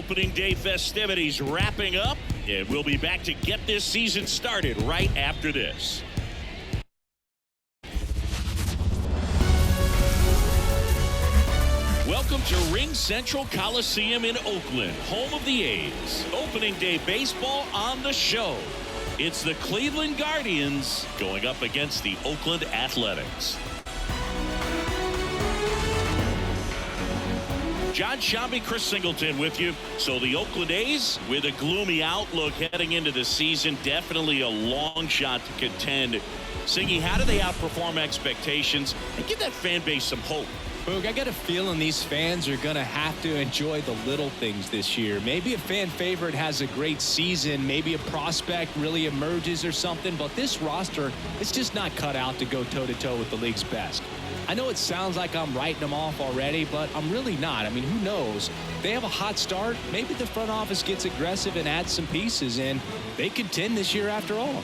Opening day festivities wrapping up, and we'll be back to get this season started right after this. Welcome to Ring Central Coliseum in Oakland, home of the A's. Opening day baseball on the show. It's the Cleveland Guardians going up against the Oakland Athletics. John Shambi, Chris Singleton with you. So the Oakland A's with a gloomy outlook heading into the season. Definitely a long shot to contend. Singy, how do they outperform expectations and give that fan base some hope? Boog, I got a feeling these fans are going to have to enjoy the little things this year. Maybe a fan favorite has a great season. Maybe a prospect really emerges or something. But this roster is just not cut out to go toe-to-toe with the league's best. I know it sounds like I'm writing them off already, but I'm really not. I mean, who knows? They have a hot start. Maybe the front office gets aggressive and adds some pieces, and they contend this year after all.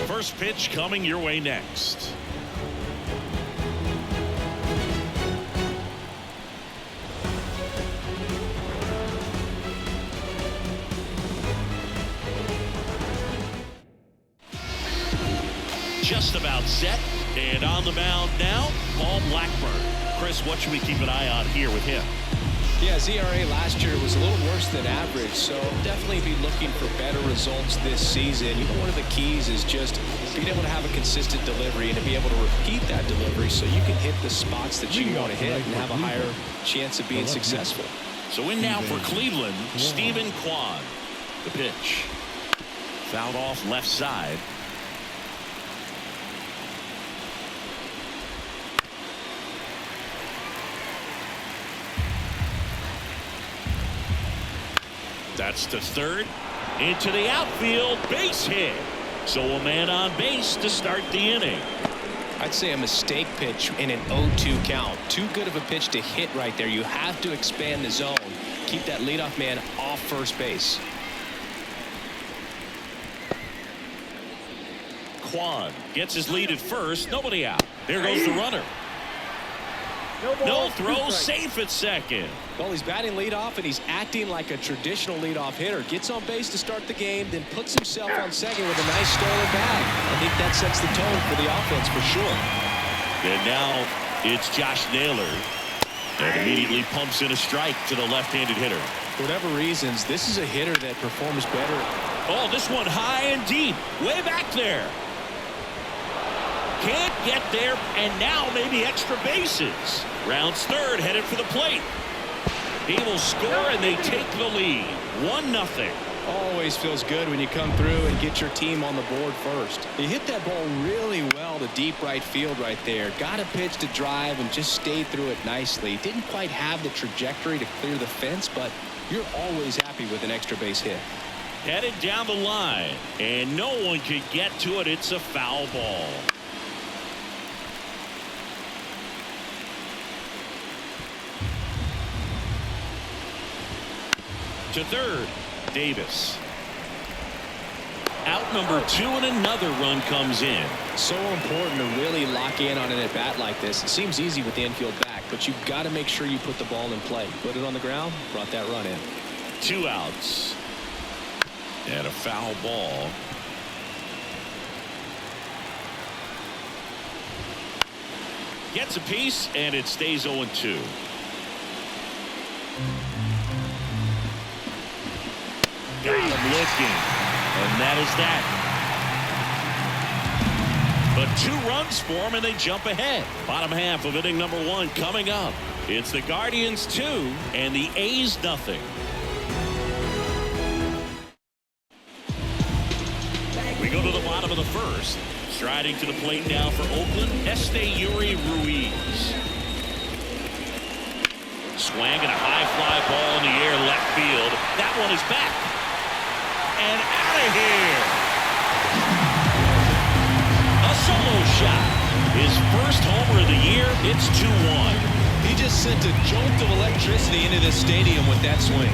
First pitch coming your way next. Just about set, and on the mound now, Paul Blackburn. Chris, what should we keep an eye on here with him? Yeah, his ERA last year was a little worse than average, so definitely be looking for better results this season. You know, one of the keys is just being able to have a consistent delivery and to be able to repeat that delivery so you can hit the spots that you want to hit and have a higher chance of being successful. So in now for Cleveland, Stephen Kwan. The pitch. Fouled off left side. That's to third, into the outfield, base hit. So a man on base to start the inning. I'd say a mistake pitch in an 0-2 count. Too good of a pitch to hit right there. You have to expand the zone. Keep that leadoff man off first base. Kwan gets his lead at first. Nobody out. There goes the runner. No throw, safe at second. Well, he's batting leadoff, and he's acting like a traditional leadoff hitter. Gets on base to start the game, then puts himself on second with a nice stolen bag. I think that sets the tone for the offense for sure. And now it's Josh Naylor. And immediately pumps in a strike to the left-handed hitter. For whatever reasons, this is a hitter that performs better. Oh, this one high and deep, way back there. Can't get there, and now maybe extra bases. Rounds third, headed for the plate. He will score, and they take the lead. 1-0. Always feels good when you come through and get your team on the board first. He hit that ball really well to deep right field right there. Got a pitch to drive and just stayed through it nicely. Didn't quite have the trajectory to clear the fence, but you're always happy with an extra base hit. Headed down the line, and no one could get to it. It's a foul ball. To third, Davis. Out number 2, and another run comes in. So important to really lock in on an at-bat like this. It seems easy with the infield back, but you've got to make sure you put the ball in play. Put it on the ground, brought that run in. 2 outs. And a foul ball. Gets a piece, and it stays 0-2. Got him looking, and that is that. But 2 runs for him, and they jump ahead. Bottom half of inning number 1 coming up. It's the Guardians 2 and the A's 0. We go to the bottom of the first. Striding to the plate now for Oakland, Esteury Ruiz. Swang and a high fly ball in the air left field. That one is back. And out of here. A solo shot. His first homer of the year. It's 2-1. He just sent a jolt of electricity into this stadium with that swing.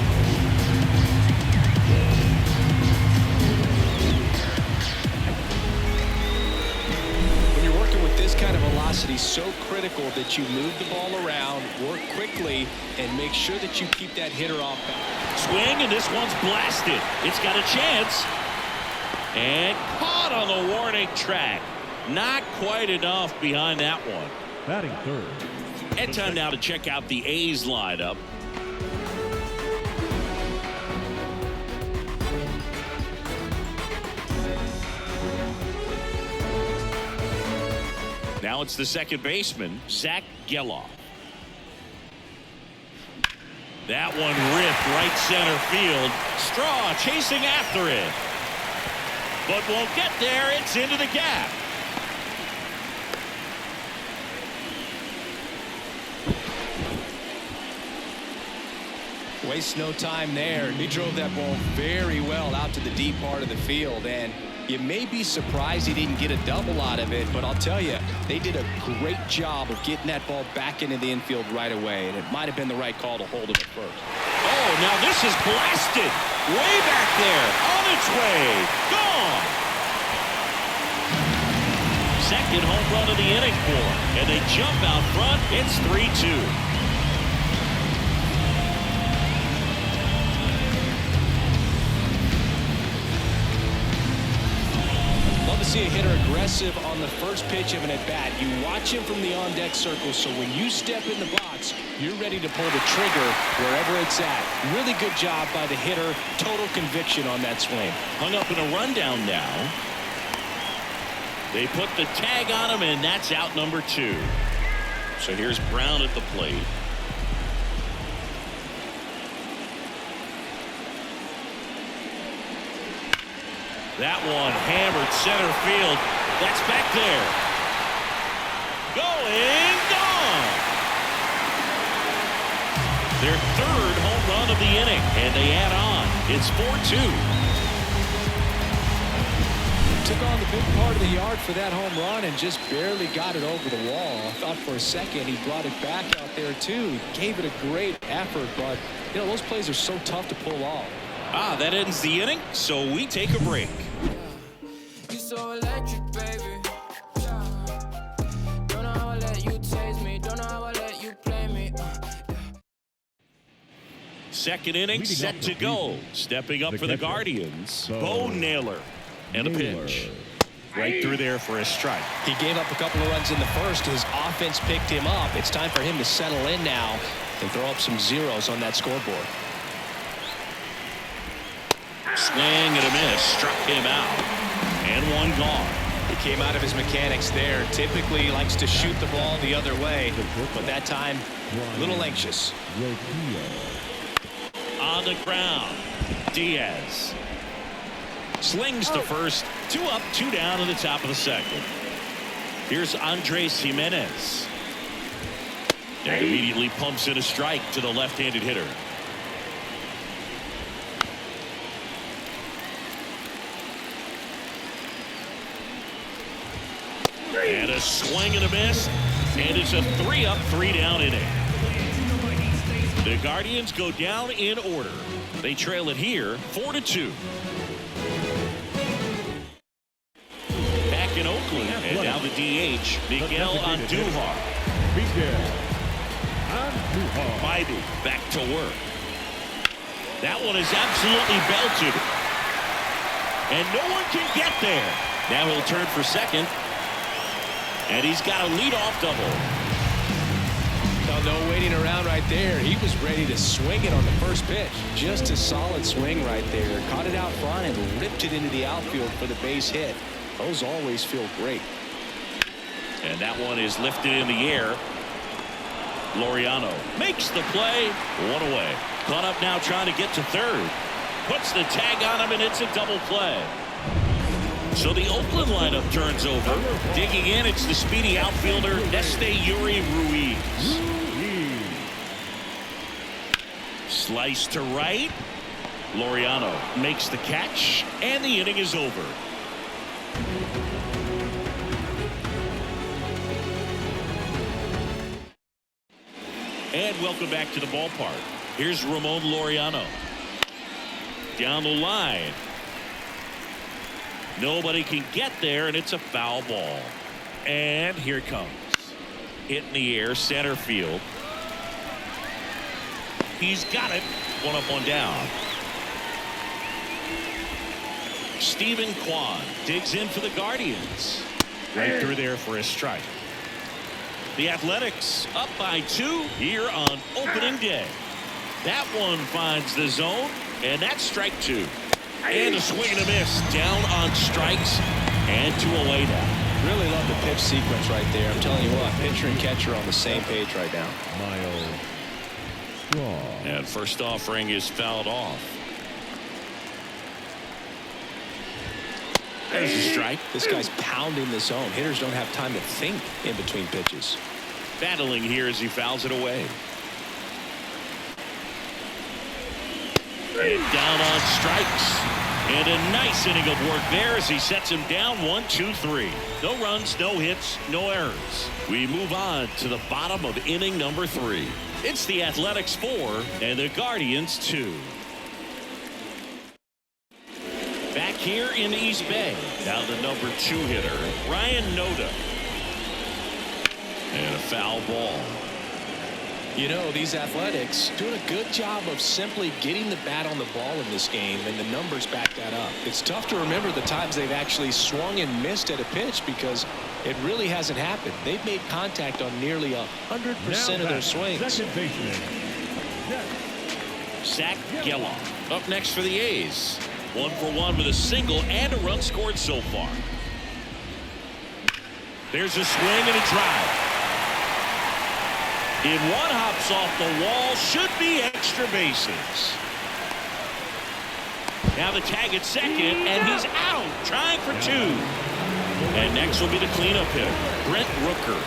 When you're working with this kind of velocity velocity so critical that you move the ball around, work quickly, and make sure that you keep that hitter off balance. Swing, and this one's blasted. It's got a chance. And caught on the warning track. Not quite enough behind that one. Batting third. And time now to check out the A's lineup. Now it's the second baseman, Zach Geloff. That one ripped right center field. Straw chasing after it. But won't get there. It's into the gap. Waste no time there. He drove that ball very well out to the deep part of the field, and you may be surprised he didn't get a double out of it, but I'll tell you, they did a great job of getting that ball back into the infield right away, and it might have been the right call to hold him at first. Oh, now this is blasted. Way back there. On its way. Gone. Second home run of the inning for him, and they jump out front. It's 3-2. See a hitter aggressive on the first pitch of an at-bat. You watch him from the on-deck circle, so when you step in the box, you're ready to pull the trigger wherever it's at. Really good job by the hitter. Total conviction on that swing. Hung up in a rundown now. They put the tag on him, and that's out number 2. So here's Brown at the plate. That one hammered center field. That's back there. Going, gone. Their third home run of the inning, and they add on. It's 4-2. Took on the big part of the yard for that home run and just barely got it over the wall. I thought for a second he brought it back out there too. He gave it a great effort, but you know those plays are so tough to pull off. That ends the inning, so we take a break. You so electric, baby. Don't know how I let you taste me. Don't know how I let you play me. Second inning set to go. Stepping up for the Guardians, Bo Naylor. And a pitch. Right through there for a strike. He gave up a couple of runs in the first. His offense picked him up. It's time for him to settle in now and throw up some zeros on that scoreboard. Swing and a miss. Struck him out. And one gone. He came out of his mechanics there. Typically he likes to shoot the ball the other way, but that time a little anxious. On the ground, Diaz slings to first. 2 up, 2 down in the top of the second. Here's Andres Jimenez. And immediately pumps in a strike to the left-handed hitter. And a swing and a miss. And it's a 3 up, 3 down inning. The Guardians go down in order. They trail it here 4-2. Back in Oakland, and now the DH, Miguel Andujar. Bybee back to work. That one is absolutely belted. And no one can get there. Now he'll turn for second. And he's got a leadoff double. No waiting around right there. He was ready to swing it on the first pitch. Just a solid swing right there. Caught it out front and ripped it into the outfield for the base hit. Those always feel great. And that one is lifted in the air. Laureano makes the play. One away. Caught up now trying to get to third. Puts the tag on him, and it's a double play. So the Oakland lineup turns over. Digging in, it's the speedy outfielder, Esteury Ruiz. Slice to right. Laureano makes the catch, and the inning is over. And welcome back to the ballpark. Here's Ramon Laureano. Down the line. Nobody can get there, and it's a foul ball. And here it comes. hit in the air, center field. He's got it. One up, one down. Stephen Kwan digs in for the Guardians. Right through there for a strike. The Athletics up by 2 here on opening day. That one finds the zone, and that's strike 2. And a swing and a miss. Down on strikes, and 2 away now. Really love the pitch sequence right there. I'm telling you what, pitcher and catcher on the same page right now. And first offering is fouled off. There's a strike. This guy's pounding the zone. Hitters don't have time to think in between pitches. Battling here as he fouls it away. And down on strikes. And a nice inning of work there as he sets him down 1-2-3. No runs, no hits, no errors. We move on to the bottom of inning number 3. It's the Athletics 4 and the Guardians 2. Back here in East Bay. Now the number 2 hitter, Ryan Noda. And a foul ball. You know, these Athletics doing a good job of simply getting the bat on the ball in this game, and the numbers back that up. It's tough to remember the times they've actually swung and missed at a pitch because it really hasn't happened. They've made contact on nearly 100% of their swings. Zach Geloff up next for the A's. 1 for 1 with a single and a run scored so far. There's a swing and a drive. In one, hops off the wall, should be extra bases. Now the tag at second, and he's out, trying for 2. And next will be the cleanup hitter, Brent Rooker.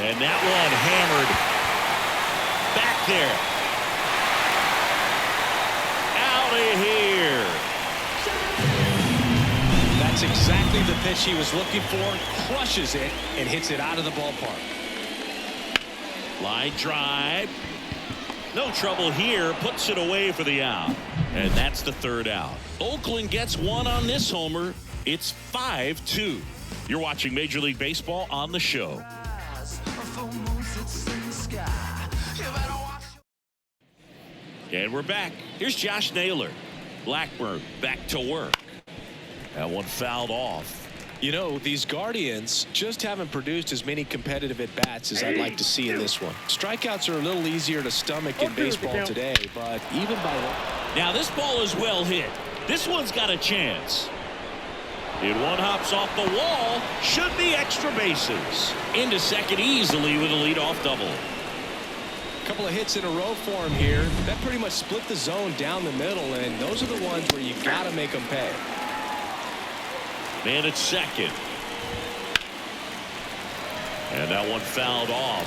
And that one hammered back there. Out of here. That's exactly the pitch he was looking for. Crushes it and hits it out of the ballpark. Line drive. No trouble here. Puts it away for the out. And that's the 3rd out. Oakland gets 1 on this homer. It's 5-2. You're watching Major League Baseball on the show. And we're back. Here's Josh Naylor. Blackburn back to work. That one fouled off. You know, these Guardians just haven't produced as many competitive at-bats as I'd like to see in this one. Strikeouts are a little easier to stomach in baseball today, but even by one. Now this ball is well hit. This one's got a chance. And one hops off the wall. Should be extra bases. Into second easily with a leadoff double. Couple of hits in a row for him here. That pretty much split the zone down the middle, and those are the ones where you got to make them pay. Man at second. And that one fouled off.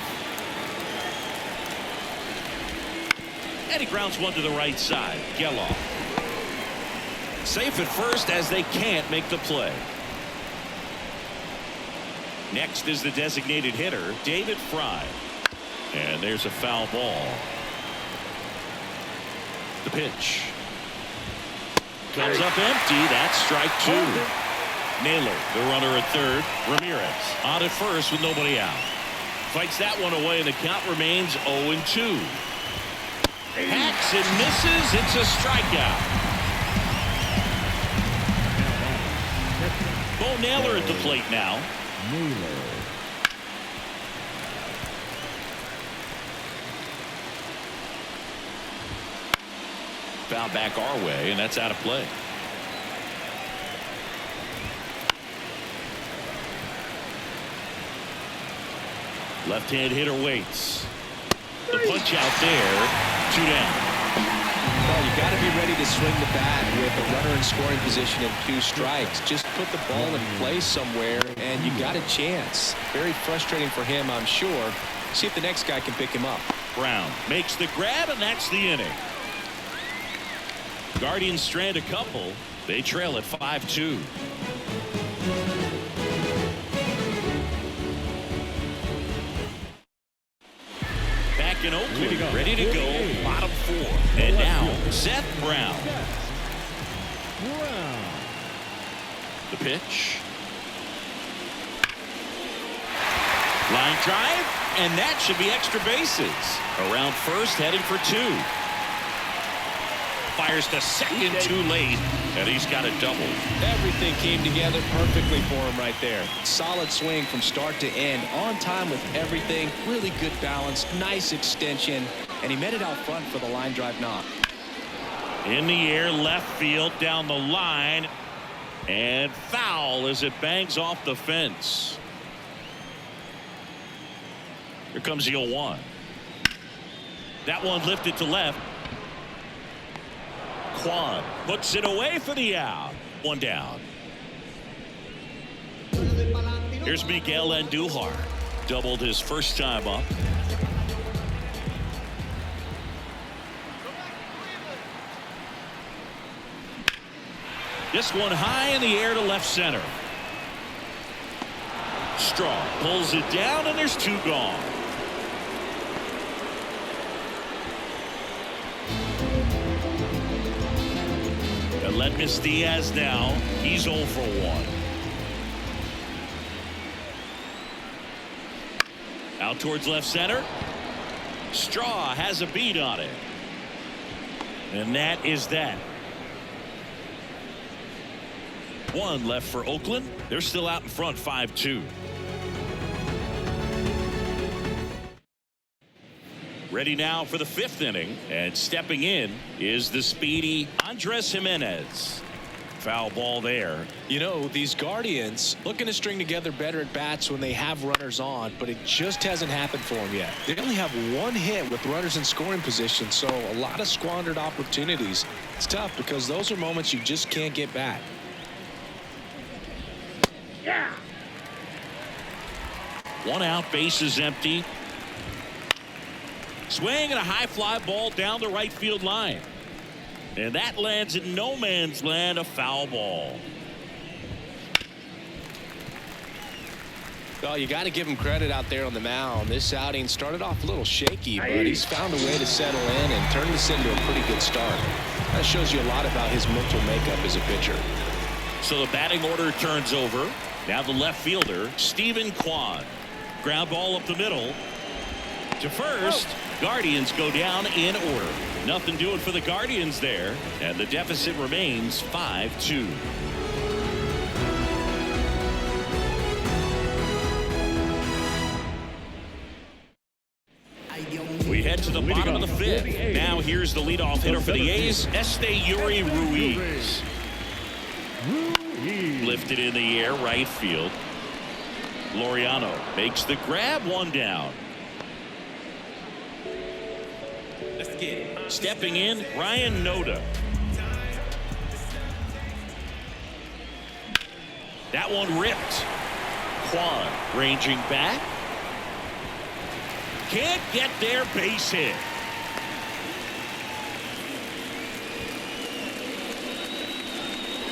And he grounds one to the right side. Geloff. Safe at first as they can't make the play. Next is the designated hitter, David Fry. And there's a foul ball. The pitch. Comes up empty. That's strike 2. Naylor, the runner at third. Ramirez on at first with nobody out. Fights that one away, and the count remains 0-2. Hacks and misses. It's a strikeout. Bo Naylor at the plate now. Foul back our way, and that's out of play. Left-hand hitter waits. The punch out there. 2 down. Well, you got to be ready to swing the bat with a runner in scoring position and 2 strikes. Just put the ball in play somewhere, and you got a chance. Very frustrating for him, I'm sure. See if the next guy can pick him up. Brown makes the grab, and that's the inning. Guardians strand a couple. They trail at 5-2. Back in Oakland, ready to go. Bottom 4. And now, Seth Brown. The pitch. Line drive, and that should be extra bases. Around first, heading for 2. Fires to second too late, and he's got a double. Everything came together perfectly for him right there. Solid swing from start to end, on time with everything. Really good balance, nice extension, and he met it out front for the line drive knock. In the air, left field, down the line, and foul as it bangs off the fence. Here comes the 0-1. That one lifted to left. Kwan puts it away for the out. 1 down. Here's Miguel Andujar. Doubled his first time up. This one high in the air to left center. Straw pulls it down, and there's 2 gone. Aledmys Diaz now. He's 0 for 1. Out towards left center. Straw has a beat on it. And that is that. 1 left for Oakland. They're still out in front 5-2. Ready now for the 5th inning, and stepping in is the speedy Andres Gimenez. Foul ball there. You know, these Guardians looking to string together better at bats when they have runners on, but it just hasn't happened for them yet. They only have 1 hit with runners in scoring position, so a lot of squandered opportunities. It's tough because those are moments you just can't get back. Yeah. 1 out, base is empty. Swing and a high fly ball down the right field line. And that lands in no man's land, a foul ball. Well, you got to give him credit out there on the mound. This outing started off a little shaky, but he's found a way to settle in and turn this into a pretty good start. That shows you a lot about his mental makeup as a pitcher. So the batting order turns over. Now the left fielder, Stephen Kwan. Ground ball up the middle. To first. Guardians go down in order. Nothing doing for the Guardians there. And the deficit remains 5-2. We head to the bottom of the 5th. Now here's the leadoff hitter for the A's, Esteury Ruiz. Lifted in the air, right field. Laureano makes the grab, 1 down. Stepping in, Ryan Noda. That one ripped. Kwan ranging back. Can't get there, base hit.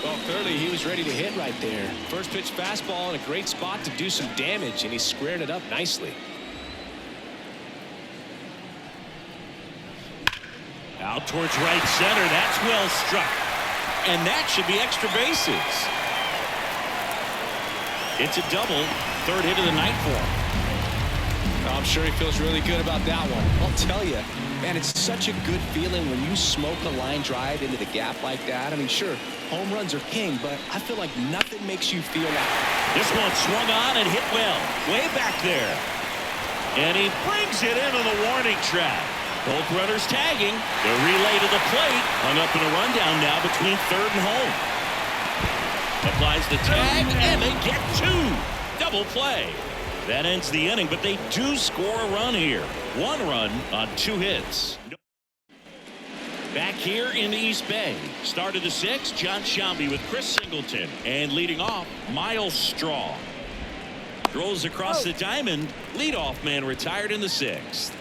Well, clearly he was ready to hit right there. First pitch fastball in a great spot to do some damage, and he squared it up nicely. Out towards right center. That's well struck. And that should be extra bases. It's a double. 3rd hit of the night for him. I'm sure he feels really good about that one. I'll tell you, man, it's such a good feeling when you smoke a line drive into the gap like that. I mean, sure, home runs are king, but I feel like nothing makes you feel like this one swung on and hit well. Way back there. And he brings it into the warning track. Both runners tagging. The relay to the plate. Hung up in a rundown now between 3rd and home. Applies the tag, and they get 2. Double play. That ends the inning, but they do score a run here. 1 run on 2 hits. Back here in the East Bay. Start of the 6th, John Sciambi with Chris Singleton. And leading off, Myles Straw. Throws across the diamond. Leadoff man retired in the 6th.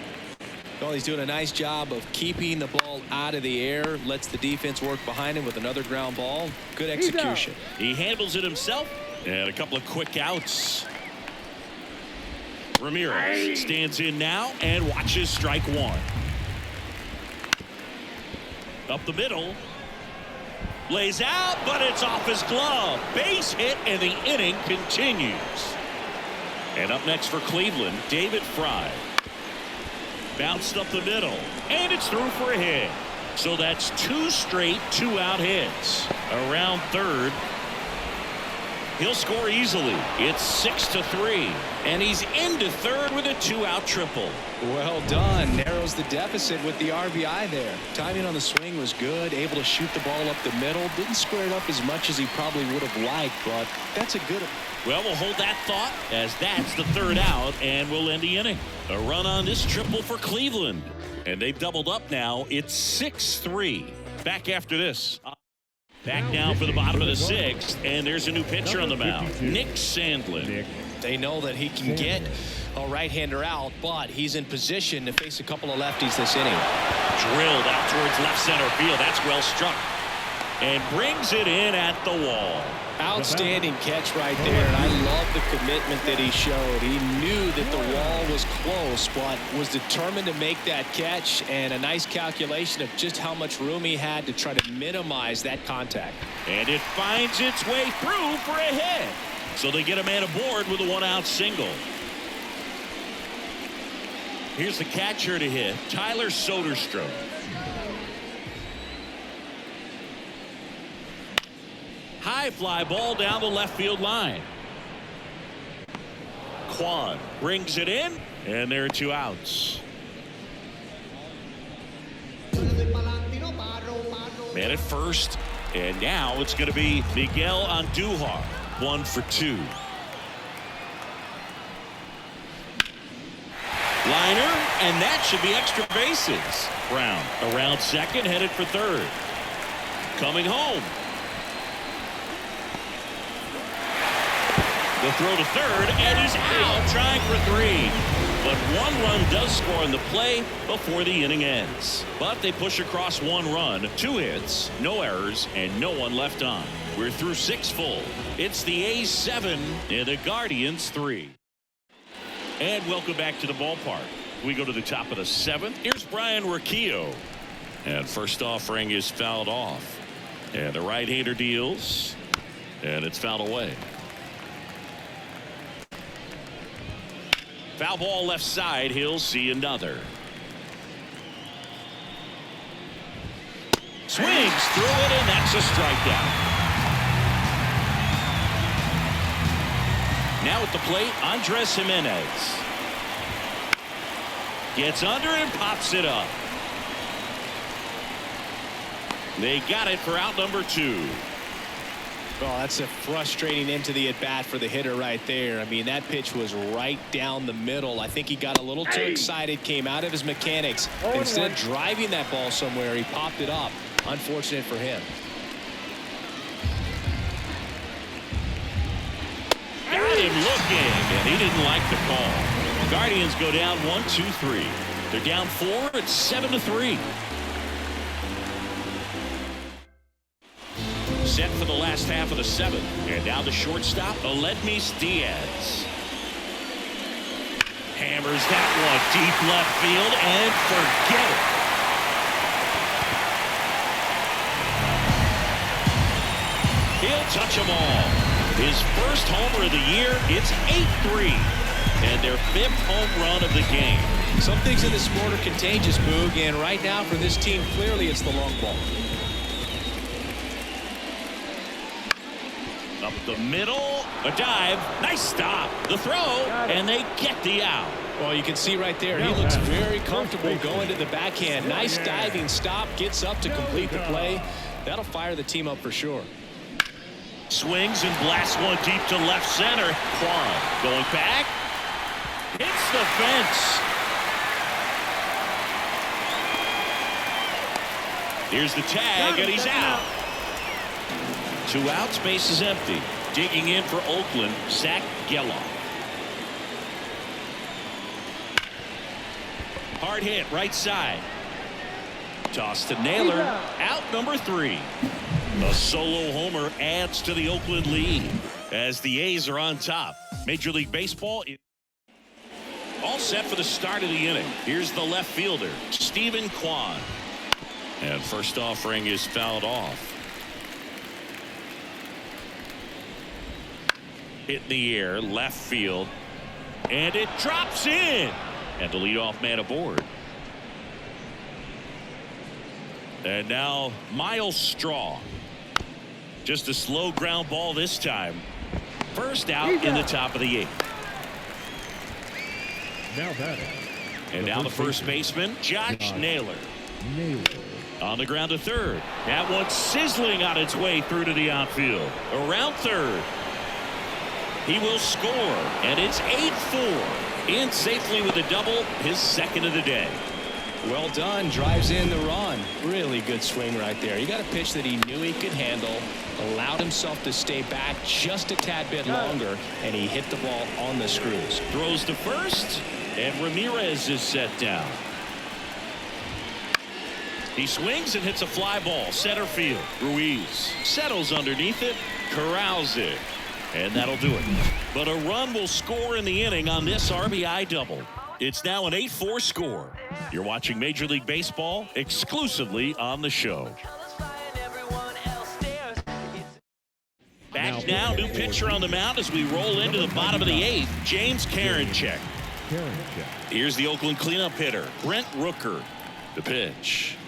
Well, he's doing a nice job of keeping the ball out of the air. Lets the defense work behind him with another ground ball. Good execution. He handles it himself. And a couple of quick outs. Ramirez stands in now and watches strike 1. Up the middle. Lays out, but it's off his glove. Base hit, and the inning continues. And up next for Cleveland, David Fry. Bounced up the middle, and it's through for a hit. So that's 2 straight 2-out hits. Around third, he'll score easily. It's 6-3, and he's into third with a 2-out triple. Well done. Narrows the deficit with the RBI there. Timing on the swing was good. Able to shoot the ball up the middle. Didn't square it up as much as he probably would have liked, but that's a good. Well, we'll hold that thought as that's the 3rd out, and we'll end the inning. A run on this triple for Cleveland, and they've doubled up now. It's 6-3. Back after this. Back now for the bottom of the 6th, and there's a new pitcher on the mound, Nick Sandlin. They know that he can get a right-hander out, but he's in position to face a couple of lefties this inning. Drilled out towards left center field. That's well struck, and brings it in at the wall. Outstanding catch right there, and I love the commitment that he showed. He knew that the wall was close, but was determined to make that catch, and a nice calculation of just how much room he had to try to minimize that contact. And it finds its way through for a hit. So they get a man aboard with a 1-out single. Here's the catcher to hit, Tyler Soderstrom. High fly ball down the left field line. Kwan brings it in, and there are 2 outs. Man at first, and now it's going to be Miguel Andujar, 1 for 2. Liner, and that should be extra bases. Brown around second, headed for third. Coming home. The throw to third, and he's out, trying for 3. But 1 run does score in the play before the inning ends. But they push across 1 run, 2 hits, no errors, and no one left on. We're through 6 full. It's the A's 7 and the Guardians 3. And welcome back to the ballpark. We go to the top of the 7th. Here's Brian Rocchio. And first offering is fouled off. And the right-hander deals. And it's fouled away. Foul ball left side. He'll see another. Swings through it, and that's a strikeout. Now at the plate, Andres Jimenez. Gets under and pops it up. They got it for out number 2. Well, that's a frustrating end to the at-bat for the hitter right there. I mean, that pitch was right down the middle. I think he got a little too excited, came out of his mechanics. Instead of driving that ball somewhere, he popped it up. Unfortunate for him. Got him looking, and he didn't like the call. Guardians go down 1-2-3. They're down 4. It's 7-3. Set for the last half of the 7th. And now the shortstop, Aledmys Diaz. Hammers that one deep left field, and forget it. He'll touch them all. His first homer of the year. It's 8-3. And their 5th home run of the game. Some things in the sport are contagious, Boog, and right now for this team, clearly it's the long ball. Up the middle, a dive, nice stop, the throw, and they get the out. Well, you can see right there, he looks very comfortable going to the backhand. Nice diving stop, gets up to complete the play. That'll fire the team up for sure. Swings and blasts one deep to left center. Kwan going back, hits the fence. Here's the tag, and he's out. 2 outs, base is empty. Digging in for Oakland, Zach Gelof. Hard hit, right side. Toss to Naylor, out number 3. A solo homer adds to the Oakland lead as the A's are on top. Major League Baseball is all set for the start of the inning. Here's the left fielder, Steven Kwan. And first offering is fouled off. Hit in the air, left field. And it drops in. And the leadoff man aboard. And now Miles Straw. Just a slow ground ball this time. First out in the top of the 8th. Now batting. And now the first baseman, Josh Naylor. On the ground to third. That one sizzling on its way through to the outfield. Around third. He will score. And it's 8-4. In safely with a double. His second of the day. Well done. Drives in the run. Really good swing right there. He got a pitch that he knew he could handle. Allowed himself to stay back just a tad bit longer. And he hit the ball on the screws. Throws to first. And Ramirez is set down. He swings and hits a fly ball. Center field. Ruiz settles underneath it. Corrals it. And that'll do it. But a run will score in the inning on this RBI double. It's now an 8-4 score. You're watching Major League Baseball exclusively on the show. Back now, new pitcher on the mound as we roll into the bottom of the 8th. James Karinchak. Here's the Oakland cleanup hitter, Brent Rooker. The pitch.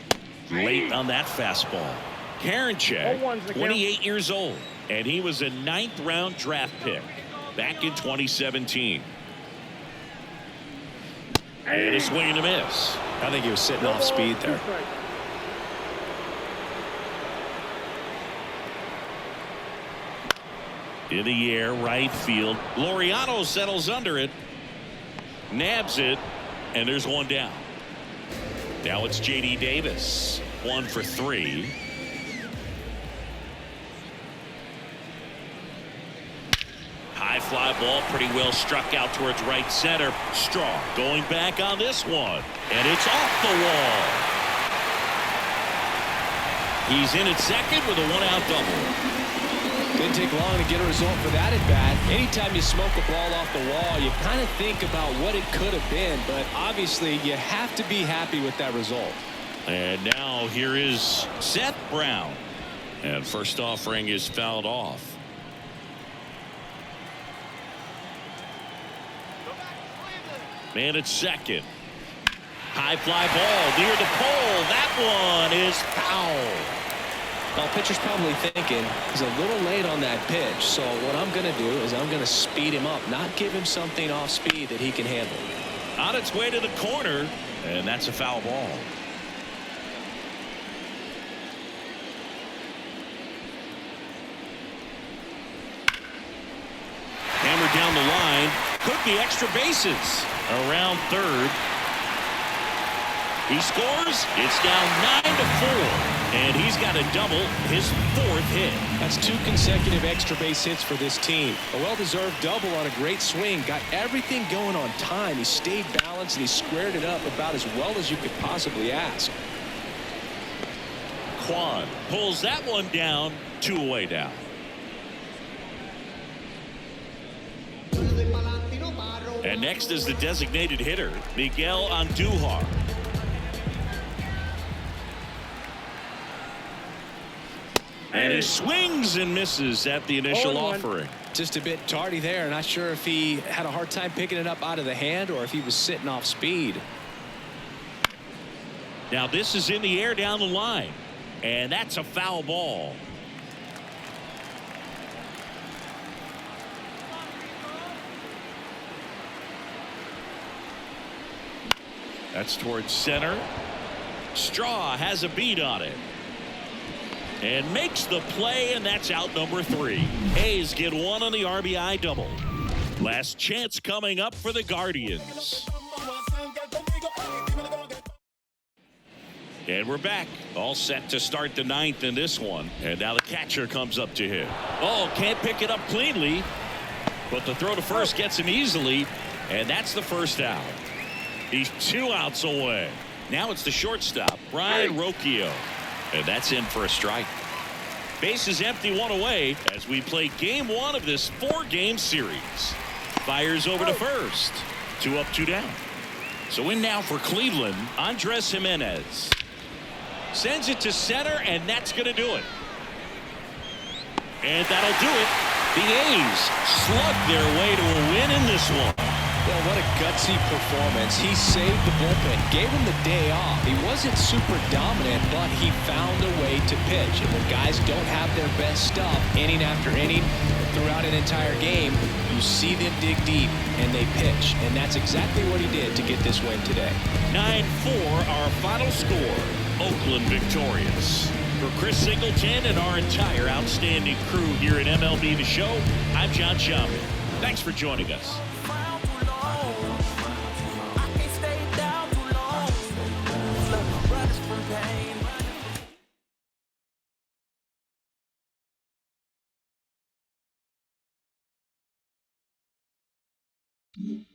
Late on that fastball. Karinchak, 28 years old, and he was a 9th round draft pick back in 2017. And a swing and a miss. I think he was sitting off speed there. In the air, right field. Laureano settles under it. Nabs it. And there's one down. Now it's J.D. Davis. 1 for 3. High fly ball, pretty well struck out towards right center. Straw going back on this one. And it's off the wall. He's in at second with a 1-out double. Didn't take long to get a result for that at bat. Anytime you smoke a ball off the wall, you kind of think about what it could have been, but obviously you have to be happy with that result. And now here is Seth Brown. And first offering is fouled off. Man at second. High fly ball near the pole. That one is foul. Well, pitcher's probably thinking he's a little late on that pitch, so what I'm going to do is I'm going to speed him up, not give him something off speed that he can handle. On its way to the corner, and that's a foul ball. Hammered down the line, could be extra bases. Around third. He scores. It's down 9-4. And he's got a double, his 4th hit. That's 2 consecutive extra base hits for this team. A well-deserved double on a great swing. Got everything going on time. He stayed balanced and he squared it up about as well as you could possibly ask. Kwan pulls that one down, 2 away down. And next is the designated hitter, Miguel Andujar. And he swings and misses at the initial offering. Just a bit tardy there. Not sure if he had a hard time picking it up out of the hand or if he was sitting off speed. Now this is in the air down the line. And that's a foul ball. That's towards center. Straw has a beat on it. And makes the play, and that's out number 3. A's get 1 on the RBI double. Last chance coming up for the Guardians. And we're back. All set to start the 9th in this one. And now the catcher comes up to him. Oh, can't pick it up cleanly. But the throw to first gets him easily. And that's the first out. He's 2 outs away. Now it's the shortstop, Brian Rocchio. And that's in for a strike. Base is empty, 1 away as we play game 1 of this 4-game series. Fires over to first. 2 up, 2 down. So in now for Cleveland, Andres Gimenez. Sends it to center, and that's going to do it. And that'll do it. The A's slug their way to a win in this one. Well, what a gutsy performance. He saved the bullpen, gave him the day off. He wasn't super dominant, but he found a way to pitch. And when guys don't have their best stuff, inning after inning, throughout an entire game, you see them dig deep and they pitch. And that's exactly what he did to get this win today. 9-4, our final score. Oakland victorious. For Chris Singleton and our entire outstanding crew here at MLB The Show, I'm John Schaubel. Thanks for joining us. Mm-hmm.